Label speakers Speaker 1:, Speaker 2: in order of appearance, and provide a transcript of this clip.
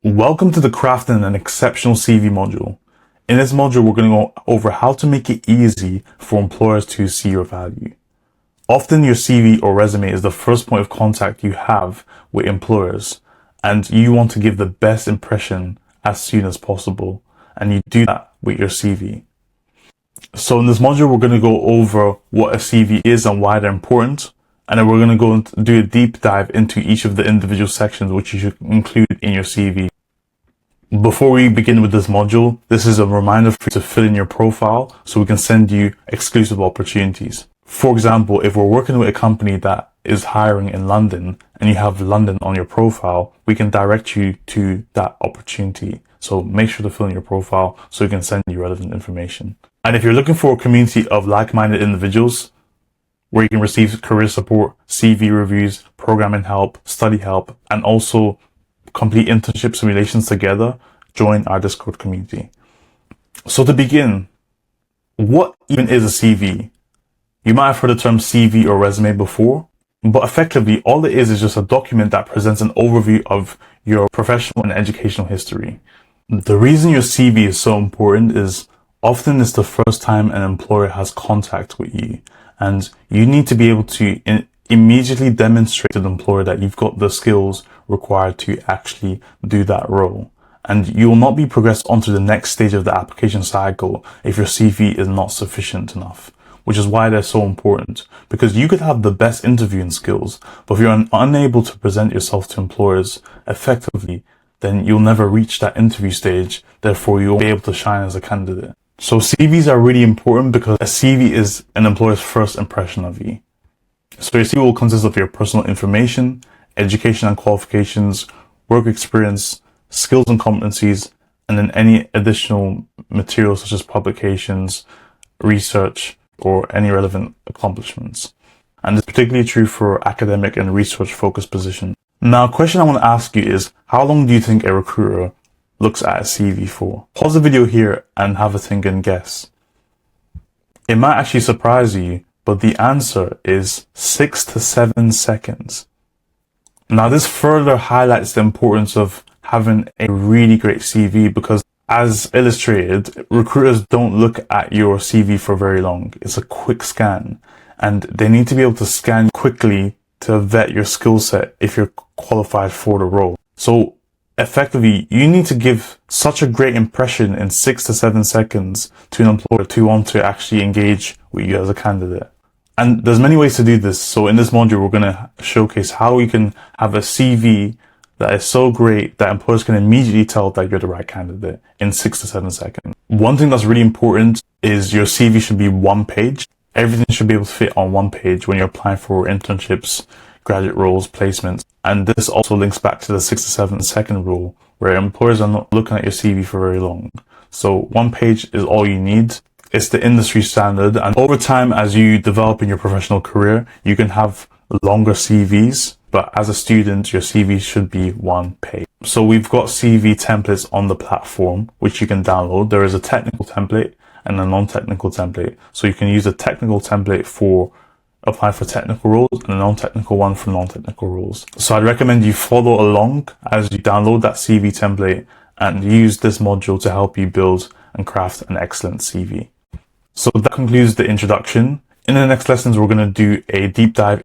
Speaker 1: Welcome to the Crafting an Exceptional CV module. In this module, we're going to go over how to make it easy for employers to see your value. Often your CV or resume is the first point of contact you have with employers, and you want to give the best impression as soon as possible, and you do that with your CV. So in this module, we're going to go over what a CV is and why they're important, and then we're going to go and do a deep dive into each of the individual sections which you should include in your CV. Before we begin with this module, this is a reminder for you to fill in your profile so we can send you exclusive opportunities. For example, if we're working with a company that is hiring in London and you have London on your profile, we can direct you to that opportunity. So make sure to fill in your profile so we can send you relevant information. And if you're looking for a community of like-minded individuals where you can receive career support, CV reviews, programming help, study help, and also complete internship simulations together, join our Discord community. So to begin, what even is a CV? You might have heard the term CV or resume before, but effectively all it is just a document that presents an overview of your professional and educational history. The reason your CV is so important is often it's the first time an employer has contact with you, and you need to be able to immediately demonstrate to the employer that you've got the skills required to actually do that role. And you will not be progressed onto the next stage of the application cycle if your CV is not sufficient enough, which is why they're so important. Because you could have the best interviewing skills, but if you're unable to present yourself to employers effectively, then you'll never reach that interview stage. Therefore, you won't be able to shine as a candidate. So CVs are really important because a CV is an employer's first impression of you. So your CV will consist of your personal information, education and qualifications, work experience, skills and competencies, and then any additional materials such as publications, research, or any relevant accomplishments. And it's particularly true for academic and research focused positions. Now, a question I want to ask you is, how long do you think a recruiter looks at a CV for? Pause the video here and have a think and guess. It might actually surprise you, but the answer is 6 to 7 seconds. Now, this further highlights the importance of having a really great CV because, as illustrated, recruiters don't look at your CV for very long. It's a quick scan, and they need to be able to scan quickly to vet your skill set if you're qualified for the role. So, effectively, you need to give such a great impression in 6 to 7 seconds to an employer to want to actually engage with you as a candidate. And there's many ways to do this. So in this module, we're going to showcase how you can have a CV that is so great that employers can immediately tell that you're the right candidate in 6 to 7 seconds. One thing that's really important is your CV should be one page. Everything should be able to fit on one page when you're applying for internships, graduate roles, placements. And this also links back to the 6 to 7 second rule, where employers are not looking at your CV for very long. So one page is all you need. It's the industry standard, and over time, as you develop in your professional career, you can have longer CVs, but as a student, your CV should be one page. So we've got CV templates on the platform, which you can download. There is a technical template and a non-technical template. So you can use a technical template for applying for technical roles and a non-technical one for non-technical roles. So I'd recommend you follow along as you download that CV template and use this module to help you build and craft an excellent CV. So that concludes the introduction. In the next lessons, we're going to do a deep dive